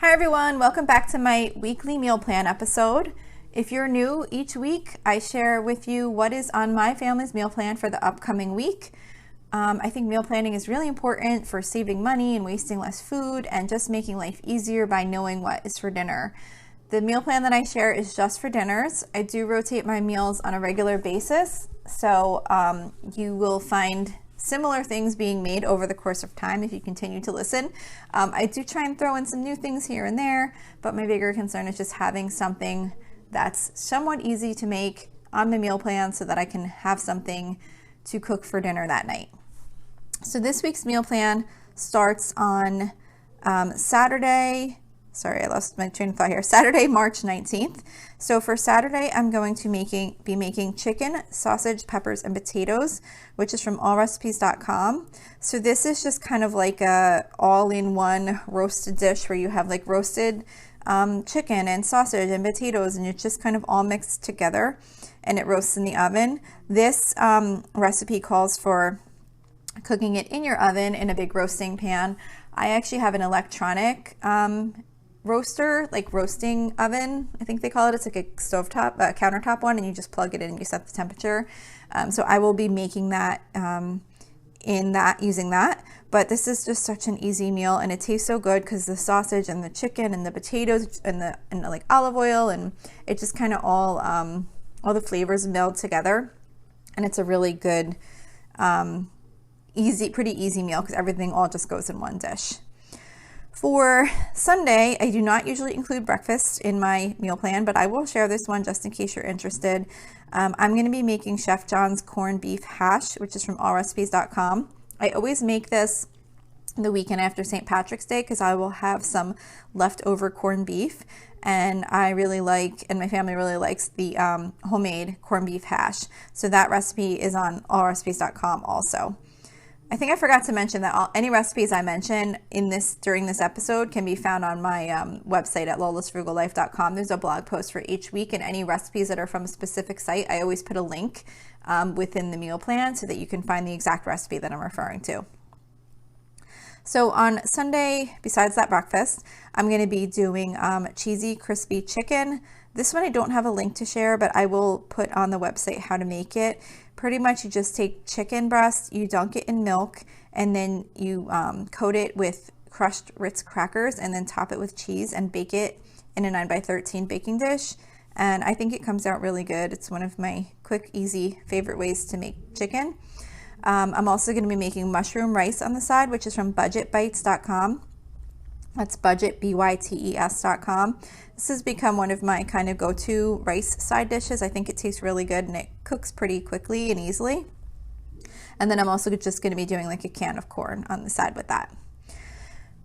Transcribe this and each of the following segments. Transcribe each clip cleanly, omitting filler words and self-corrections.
Hi everyone, welcome back to my weekly meal plan episode. If you're new, each week I share with you what is on my family's meal plan for the upcoming week. I think meal planning is really important for saving money and wasting less food and just making life easier by knowing what is for dinner. The meal plan that I share is just for dinners. I do rotate my meals on a regular basis, so you will find similar things being made over the course of time if you continue to listen. I do try and throw in some new things here and there, but my bigger concern is just having something that's somewhat easy to make on my meal plan so that I can have something to cook for dinner that night. So this week's meal plan starts on Saturday, March 19th. So for Saturday, I'm going to be making chicken, sausage, peppers, and potatoes, which is from allrecipes.com. So this is just kind of like a all-in-one roasted dish where you have like roasted chicken and sausage and potatoes, and it's just kind of all mixed together and it roasts in the oven. This recipe calls for cooking it in your oven in a big roasting pan. I actually have an electronic roaster, like roasting oven, I think they call it. It's like a stovetop, countertop one, and you just plug it in and you set the temperature. So I will be making that using that. But this is just such an easy meal, and it tastes so good because the sausage and the chicken and the potatoes and the like olive oil, and it just kind of all the flavors meld together, and it's a really good, pretty easy meal because everything all just goes in one dish. For Sunday, I do not usually include breakfast in my meal plan, but I will share this one just in case you're interested. I'm going to be making Chef John's corned beef hash, which is from allrecipes.com. I always make this the weekend after St. Patrick's Day because I will have some leftover corned beef, and I really like, and my family really likes, the homemade corned beef hash. So that recipe is on allrecipes.com also. I think I forgot to mention that any recipes I mention during this episode can be found on my website at lolasfrugallife.com. There's a blog post for each week, and any recipes that are from a specific site, I always put a link within the meal plan so that you can find the exact recipe that I'm referring to. So on Sunday, besides that breakfast, I'm going to be doing cheesy crispy chicken. This one I don't have a link to share, but I will put on the website how to make it. Pretty much you just take chicken breast, you dunk it in milk, and then you coat it with crushed Ritz crackers and then top it with cheese and bake it in a 9x13 baking dish. And I think it comes out really good. It's one of my quick, easy favorite ways to make chicken. I'm also going to be making mushroom rice on the side, which is from budgetbites.com. That's budget, BYTES.com. This has become one of my kind of go-to rice side dishes. I think it tastes really good and it cooks pretty quickly and easily. And then I'm also just going to be doing like a can of corn on the side with that.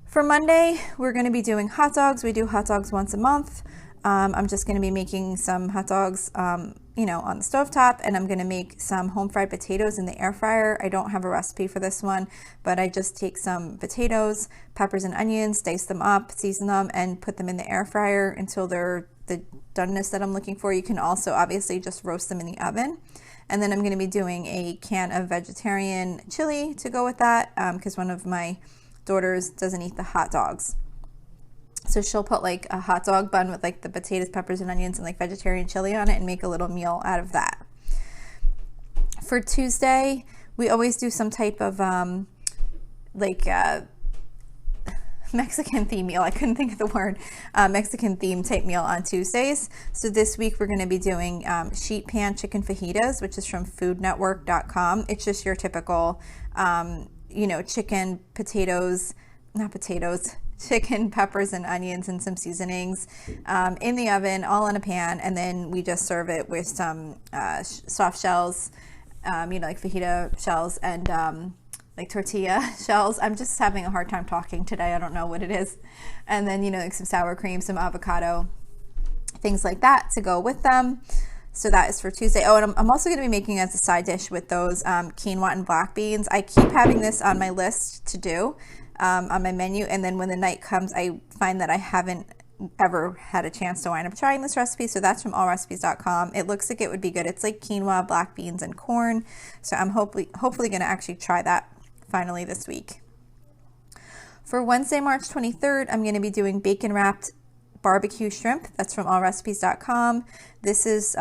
For Monday, we're going to be doing hot dogs. We do hot dogs once a month. I'm just going to be making some hot dogs, on the stovetop, and I'm going to make some home fried potatoes in the air fryer. I don't have a recipe for this one, but I just take some potatoes, peppers and onions, dice them up, season them, and put them in the air fryer until they're the doneness that I'm looking for. You can also obviously just roast them in the oven. And then I'm going to be doing a can of vegetarian chili to go with that because one of my daughters doesn't eat the hot dogs. So she'll put like a hot dog bun with like the potatoes, peppers, and onions and like vegetarian chili on it and make a little meal out of that. For Tuesday, we always do some type of Mexican theme meal. I couldn't think of the word. Mexican theme type meal on Tuesdays. So this week we're going to be doing sheet pan chicken fajitas, which is from foodnetwork.com. It's just your typical, chicken, chicken, peppers, and onions and some seasonings in the oven, all in a pan, and then we just serve it with some soft shells, like fajita shells and like tortilla shells. I'm just having a hard time talking today. I don't know what it is. And then, like some sour cream, some avocado, things like that to go with them. So that is for Tuesday. Oh, and I'm also going to be making as a side dish with those quinoa and black beans. I keep having this on my list to do. On my menu, and then when the night comes I find that I haven't ever had a chance to wind up trying this recipe, so that's from allrecipes.com. It looks like it would be good. It's like quinoa, black beans, and corn, so I'm hopefully going to actually try that finally this week. For Wednesday, March 23rd, I'm going to be doing bacon wrapped barbecue shrimp. That's from allrecipes.com. This is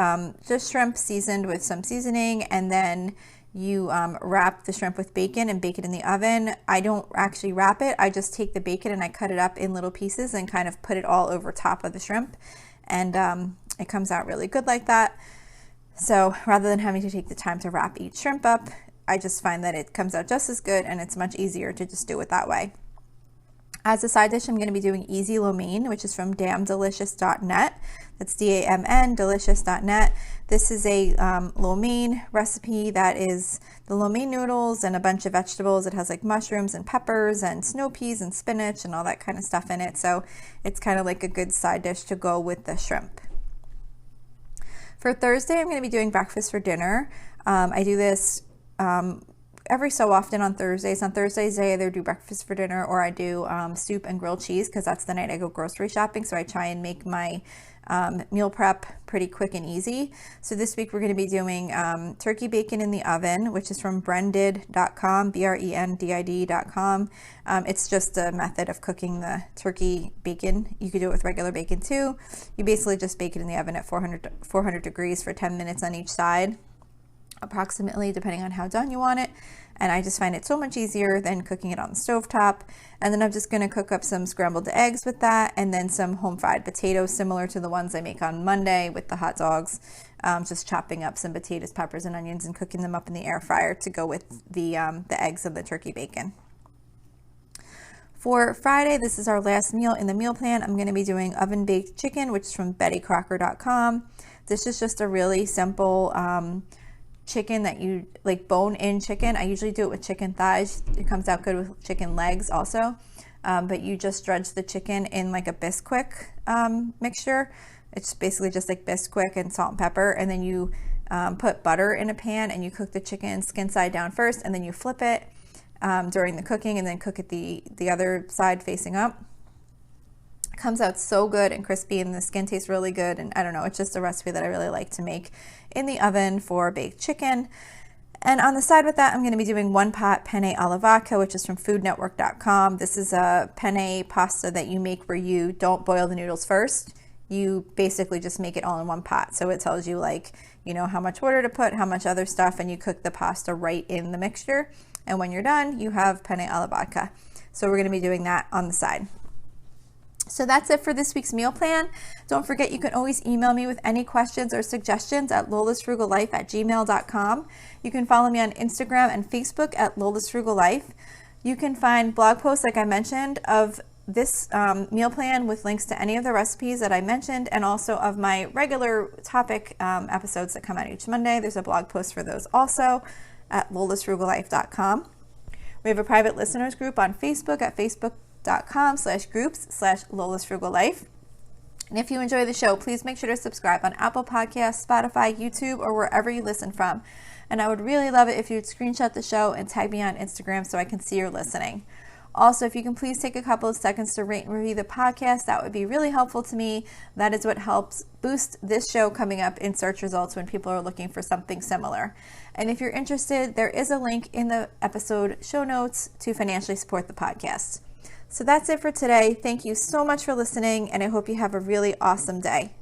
just shrimp seasoned with some seasoning, and then you wrap the shrimp with bacon and bake it in the oven. I don't actually wrap it. I just take the bacon and I cut it up in little pieces and kind of put it all over top of the shrimp. And it comes out really good like that. So rather than having to take the time to wrap each shrimp up, I just find that it comes out just as good, and it's much easier to just do it that way. As a side dish, I'm going to be doing easy lo mein, which is from damndelicious.net. That's DAMN, delicious.net. This is a lo mein recipe that is the lo mein noodles and a bunch of vegetables. It has like mushrooms and peppers and snow peas and spinach and all that kind of stuff in it. So it's kind of like a good side dish to go with the shrimp. For Thursday, I'm going to be doing breakfast for dinner. I do this every so often on Thursdays. On Thursdays, I either do breakfast for dinner or I do soup and grilled cheese, because that's the night I go grocery shopping. So I try and make my meal prep pretty quick and easy. So this week we're going to be doing turkey bacon in the oven, which is from brendid.com, BRENDID.com. It's just a method of cooking the turkey bacon. You could do it with regular bacon too. You basically just bake it in the oven at 400 degrees for 10 minutes on each side, approximately, depending on how done you want it. And I just find it so much easier than cooking it on the stovetop. And then I'm just going to cook up some scrambled eggs with that, and then some home fried potatoes similar to the ones I make on Monday with the hot dogs. Just chopping up some potatoes, peppers, and onions and cooking them up in the air fryer to go with the eggs and the turkey bacon. For Friday, this is our last meal in the meal plan. I'm going to be doing oven baked chicken, which is from BettyCrocker.com. This is just a really simple chicken that you like, bone in chicken. I usually do it with chicken thighs. It comes out good with chicken legs also. But you just dredge the chicken in like a Bisquick mixture. It's basically just like Bisquick and salt and pepper. And then you put butter in a pan and you cook the chicken skin side down first, and then you flip it during the cooking, and then cook it the other side facing up. It comes out so good and crispy, and the skin tastes really good. And I don't know, it's just a recipe that I really like to make in the oven for baked chicken. And on the side with that, I'm going to be doing one pot penne alla vodka, which is from foodnetwork.com. This is a penne pasta that you make where you don't boil the noodles first. You basically just make it all in one pot. So it tells you, like, you know, how much water to put, how much other stuff, and you cook the pasta right in the mixture. And when you're done, you have penne alla vodka. So we're going to be doing that on the side. So that's it for this week's meal plan. Don't forget, you can always email me with any questions or suggestions at lolasfrugallife@gmail.com. You can follow me on Instagram and Facebook at lolasfrugallife. You can find blog posts, like I mentioned, of this meal plan with links to any of the recipes that I mentioned, and also of my regular topic episodes that come out each Monday. There's a blog post for those also at lolasfrugallife.com. We have a private listeners group on Facebook at facebook.com/groups/lolasfrugallife. And if you enjoy the show, please make sure to subscribe on Apple Podcasts, Spotify, YouTube, or wherever you listen from. And I would really love it if you'd screenshot the show and tag me on Instagram so I can see you're listening. Also, if you can please take a couple of seconds to rate and review the podcast, that would be really helpful to me. That is what helps boost this show coming up in search results when people are looking for something similar. And if you're interested, there is a link in the episode show notes to financially support the podcast. So that's it for today. Thank you so much for listening, and I hope you have a really awesome day.